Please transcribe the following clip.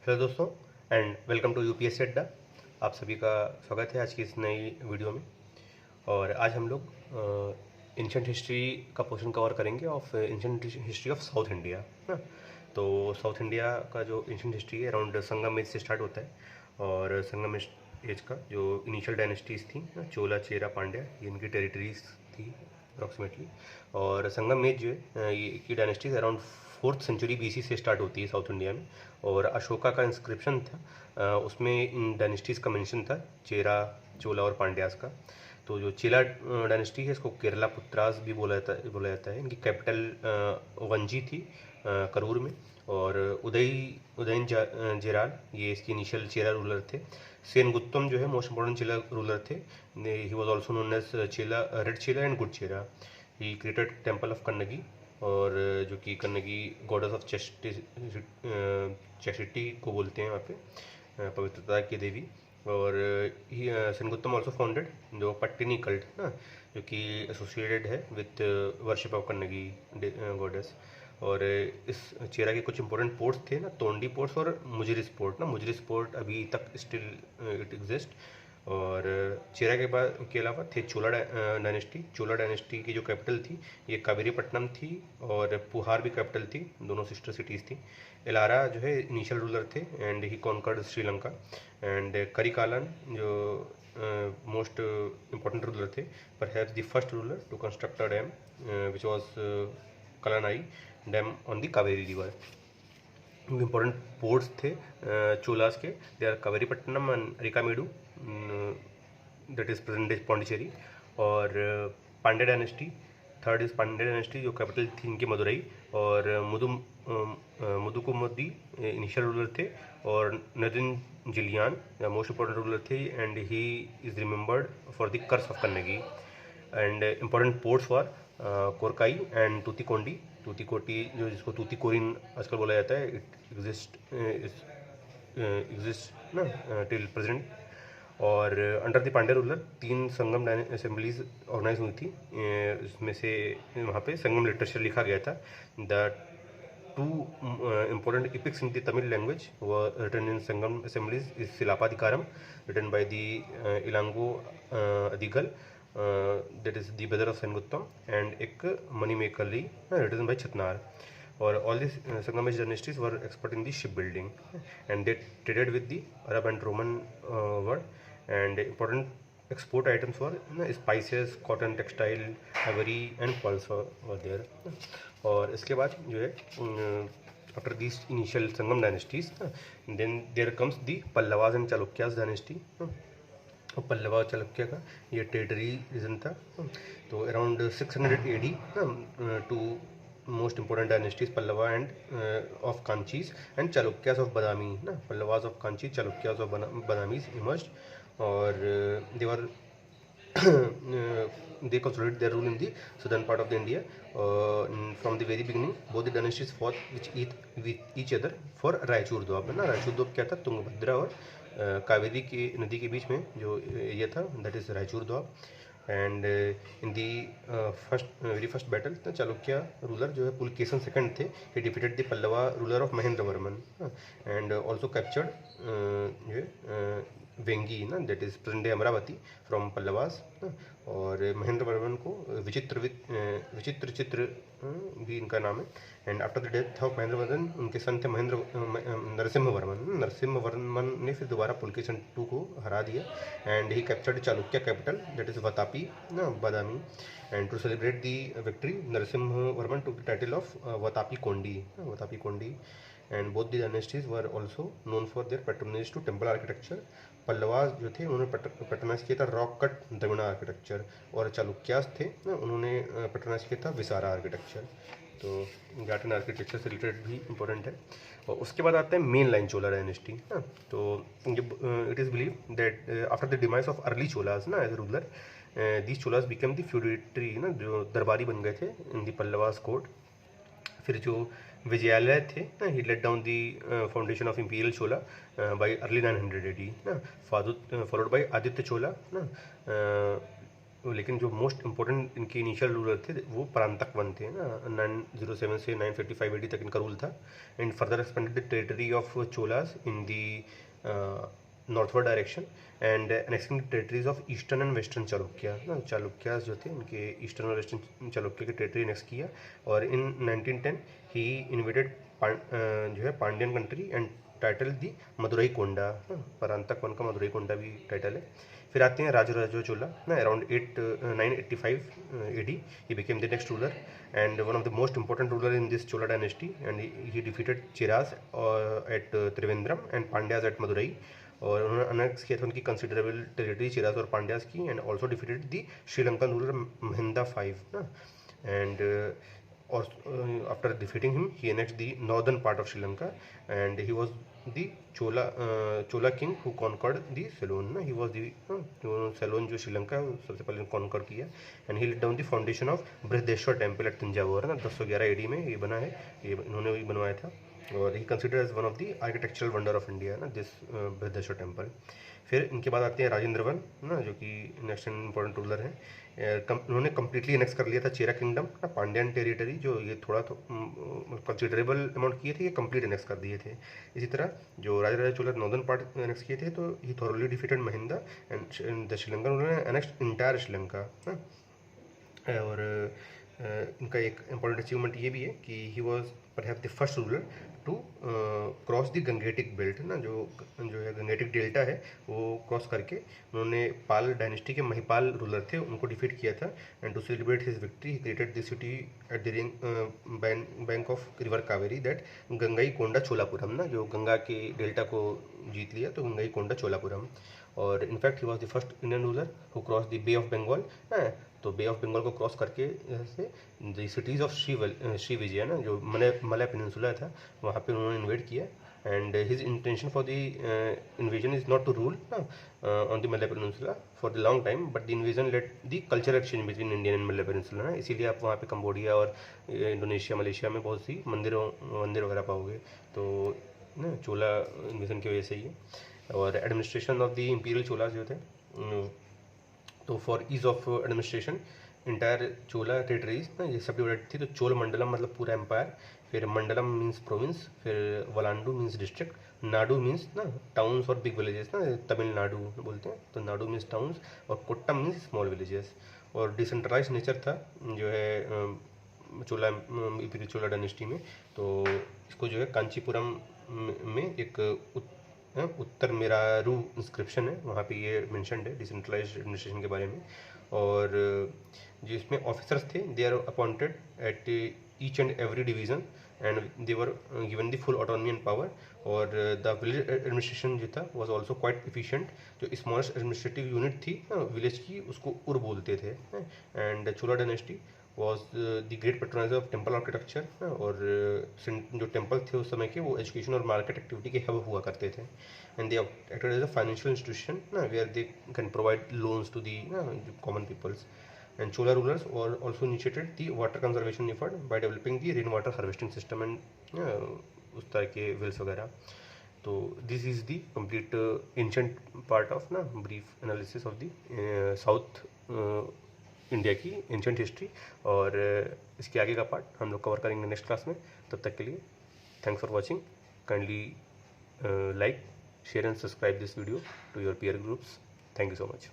Hello दोस्तों and welcome to UPSC अड्डा। आप सभी का स्वागत है आज की इस नई वीडियो में। और आज हम लोग एंशंट हिस्ट्री का पोर्शन कवर करेंगे of ancient history of south India ना। तो साउथ इंडिया का जो एंशंट हिस्ट्री है अराउंड संगम एज से स्टार्ट होता है। और संगम एज का जो इनिशियल डायनेस्टीज़ थी ना, चोला, चेरा, पांड्या, ये इनकी टेरिटरीज थी अप्रॉक्सीमेटली। और संगम एज जो है ये की dynasties around 4th century BC से स्टार्ट होती है साउथ इंडिया में। और अशोका का इंस्क्रिप्शन था, उसमें इन डायनेस्टीज़ का मेंशन था, चेरा, चोला और पांड्यास का। तो जो चेला डायनेस्टी है इसको केरला पुत्रास भी बोला जाता है। इनकी कैपिटल वंजी थी करूर में। और उदयन जेराल ये इसके इनिशियल चेरा रूलर थे। सेनगुत्तम जो है मोस्ट इंपॉर्टेंट चेला रूलर थे। He was also known as Chera, red Chera and good Chera. He created temple of Kannagi, और जो कि कन्नगी गॉडेस ऑफ चैस्टिटी को बोलते हैं वहाँ पे, पवित्रता की देवी। और ही सेनगुत्तम ऑल्सो फाउंडेड जो पट्टिनी कल्ट ना, जो कि एसोसिएटेड है with worship of Kannagi goddess. और इस चेरा के कुछ इंपॉर्टेंट पोर्ट्स थे ना, तोंडी पोर्ट्स और मुजरिस पोर्ट ना। मुजरिस पोर्ट अभी तक स्टिल इट एग्जिस्ट। और चेरा के अलावा थे चोला डायनेस्टी। चोला डायनेस्टी की जो कैपिटल थी ये कावेरीपट्टनम थी, और पुहार भी कैपिटल थी, दोनों सिस्टर सिटीज़ थी। एलारा जो है इनिशियल रूलर थे and he conquered Sri Lanka. And Karikalan जो मोस्ट इम्पोर्टेंट रूलर थे, perhaps the first ruler to construct a dam which was कलानाई dam on the Kaveri river. Important ports थे चोलास के, they are Kaveripattinam and Arikamedu, that is present day Pondicherry. और Pandya dynasty, third is Pandya dynasty जो capital थी इनकी मदुरई। और मुदुकुमदी initial ruler थे। और नदिन जिलियान मोस्ट इंपॉर्टेंट रूलर थे and he is remembered for the curse of Kannagi. And important ports for Korkai and Thoothukudi. Thoothukudi जो जिसको तूतीकोरिन आजकल बोला जाता है, इट एग्जिस्ट ना टिल प्रेजेंट। और under the Pandya ruler 3 Sangam assemblies organize हुई थी। इसमें से वहाँ पे संगम लिटरेचर लिखा गया था। The 2 important epics in the Tamil language were written in Sangam assemblies is Silapadikaram, written by the Ilango Adigal, that is the brother of Senguttam, and ek Manimekalli, written by Chatnar. Or all these Sangamish dynasties were expert in the shipbuilding, and they traded with the Arab and Roman world. And important export items were spices, cotton, textile, ivory and pearls were there. और इसके बाद जो है after this initial Sangam dynasties then there comes the Pallavas and Chalukyas dynasty. और पल्लवा और चालुक्य का ये territory region था। तो around 600 AD two most important dynasties Pallava and of Kanchis and Chalukyas of Badami ना। Pallavas of Kanchi, Chalukyas of Badamis emerged. और they were they consolidated their rule in the southern part of the India. From the very beginning, both the dynasties fought with each other for Raichur द्वीप ना। रायचूर द्वीप क्या था? तुंगभद्रा और कावेरी की नदी के बीच में जो एरिया था, दैट इज रायचूर द्वीप। And in the very first battle Chalukya ruler जो है पुलकेशन सेकंड थे, ही defeated the Pallava ruler of Mahendra Varman and also captured जो है वेंगी ना, that is present day Amravati from Pallavas. और महेंद्र वर्मन को विचित्र चित्र भी इनका नाम है। And after the death of Mahendra Varman उनके सन थे नरसिम्हा वर्मन। नरसिम्हा वर्मन ने फिर दोबारा पुलकेशन 2 को हरा दिया and he captured Chalukya capital that is Vatapi ना, Badami. And to celebrate the victory Narasimha Varman to the title of Vatapi Kondi. And both the dynasties were also known for their patronage to temple architecture. Pallavas जो थे उन्होंने पैट्रोनाइज किया था रॉक कट द्रविड़ा आर्किटेक्चर, और चालुक्यास थे ना, उन्होंने पैट्रोनाइज किया था विसारा आर्किटेक्चर। तो घाटन आर्किटेक्चर से रिलेटेड भी इंपॉर्टेंट है। और उसके बाद आता है मेन लाइन चोला डायनेस्टी ना। तो it is believe that after the demise of early Cholas ना as a ruler, these Cholas become the feudatory ना, जो दरबारी बन गए थे इन द पल्लवास कोर्ट। फिर जो विजयालय थे ना, he laid down the foundation of imperial Chola by early 900 AD ना, फॉलोड बाय आदित्य चोला ना। लेकिन जो मोस्ट इम्पोर्टेंट इनके इनिशियल रूलर थे वो परांतक वन थे ना, 907 से 955 AD तक इनका रूल था। And further expanded the territory of Cholas in the northward direction and annexing territories of eastern and western Chalukya ना, चालुक्यास जो थे उनके ईस्टर्न और वेस्टर्न चालुक्या की टेरिटरी एनेक्स किया। और इन 1910 ही इन्वेडेड जो है Pandyan country and title the Madurai Konda, Parantaka one का मदुरई कोंडा भी टाइटल है। फिर आते हैं राजराजा चोला ना, around 985 AD he became the next ruler and one of the most important ruler in this Chola dynasty and he defeated Cheras at Trivandrum and Pandyas at Madurai. और उन्होंने अनेक्स किया था उनकी कंसिडरेबल टेरिटरी चिराज और पांड्याज की and also defeated the Sri Lankan ruler Mahinda 5 ना। And after defeating him he annexed the northern part of Sri Lanka and he was the Chola king who conquered the Ceylon ना, he was the Ceylon जो श्रीलंका सबसे पहले conquer किया। And he laid down the foundation of Brihadeshwara temple at Thanjavur ना, 1011 AD में ये बना है, ये इन्होंने भी बनवाया था। और he consider as one of the architectural wonder of India ना, दिस बृहदेश्वर टेम्पल। फिर इनके बाद आते हैं राजेंद्र वन ना, जो कि नेक्स्ट इंपॉर्टेंट रूलर हैं। उन्होंने कम्प्लीटली एनेक्स कर लिया था चेरा किंगडम ना, पांड्यन टेरिटरी जो ये थोड़ा तो कंसिडरेबल अमाउंट किए थे, ये कंप्लीट एनेक्स कर दिए थे। इसी तरह जो Raja Chola northern part annex किए थे तो he thoroughly defeated Mahinda and the Sri Lankan उन्होंने एनेक्स इंटायर श्रीलंका ना। और इनका एक इम्पॉर्टेंट अचीवमेंट ये भी है कि he was perhaps the first ruler to cross the Gangetic belt ना, जो है गंगेटिक डेल्टा है वो क्रॉस करके उन्होंने पाल डायनेस्टी के महिपाल रूलर थे उनको डिफीट किया था। And to celebrate his victory he created the city at the bank of river Kaveri that Gangai Konda Cholapuram ना, जो गंगा के डेल्टा को जीत लिया तो गंगाई कोंडा चोलापुरम। और in fact he was the first Indian ruler who cross the Bay of Bengal है, तो बे ऑफ बंगाल को क्रॉस करके जैसे the cities of Sri Vijaya ना, जो मलय पेनिनसुला था वहाँ पे उन्होंने इन्वेड किया। And his intention for the invasion is not to rule on the Malay Peninsula for the long time but the invasion let the cultural exchange between Indian and Malay Peninsula ना, इसीलिए आप वहाँ पे Cambodia और Indonesia Malaysia में बहुत सी मंदिर वगैरह पाओगे, तो ना चोला इन्वेजन की वजह से ही है। और administration of the imperial Cholas जो थे, तो for ease of administration entire Chola territories ना ये सब डिवाइडेड थी। तो चोल मंडलम मतलब पूरा एम्पायर, फिर मंडलम मीन्स प्रोविंस, फिर वलांडू मीन्स डिस्ट्रिक्ट, नाडू मीन्स ना टाउन्स और बिग विलेजेस ना, तमिलनाडु बोलते हैं तो नाडू मीन्स टाउन्स, और कोट्टम मीन्स स्मॉल विलेजेस। और डिसेंट्रलाइज नेचर था जो है चोला इंपीरियल चोला डायनेस्टी में, तो इसको जो है कांचीपुरम में एक उत्तर मेरारू इंस्क्रिप्शन है, वहाँ पे ये मेंशन्ड है डिसेंट्रलाइज्ड एडमिनिस्ट्रेशन के बारे में। और जो इसमें ऑफिसर्स थे they are appointed at each and every division and they were given the full autonomy and power. और द विलेज एडमिनिस्ट्रेशन जो था वॉज ऑल्सो क्वाइट एफिशिएंट, जो स्मॉलेस्ट एडमिनिस्ट्रेटिव यूनिट थी विलेज की उसको उर बोलते थे। And Chola dynasty was the great patronizer of temple architecture, और जो टेम्पल थे उस समय के वो एजुकेशन और मार्केट एक्टिविटी के हब हुआ करते थे। And they acted as a financial institution ना, where they can provide loans to the common peoples. And Chola rulers और also initiated the water conservation effort by developing the rain water harvesting system and उस तरह के wells वगैरह। तो this is the complete ancient part of ना brief analysis of the south India की ancient history. और इसके आगे का पार्ट हम लोग कवर करेंगे नेक्स्ट क्लास में। तब तक के लिए thanks for watching, kindly like, share and subscribe this video to your peer groups. Thank you so much.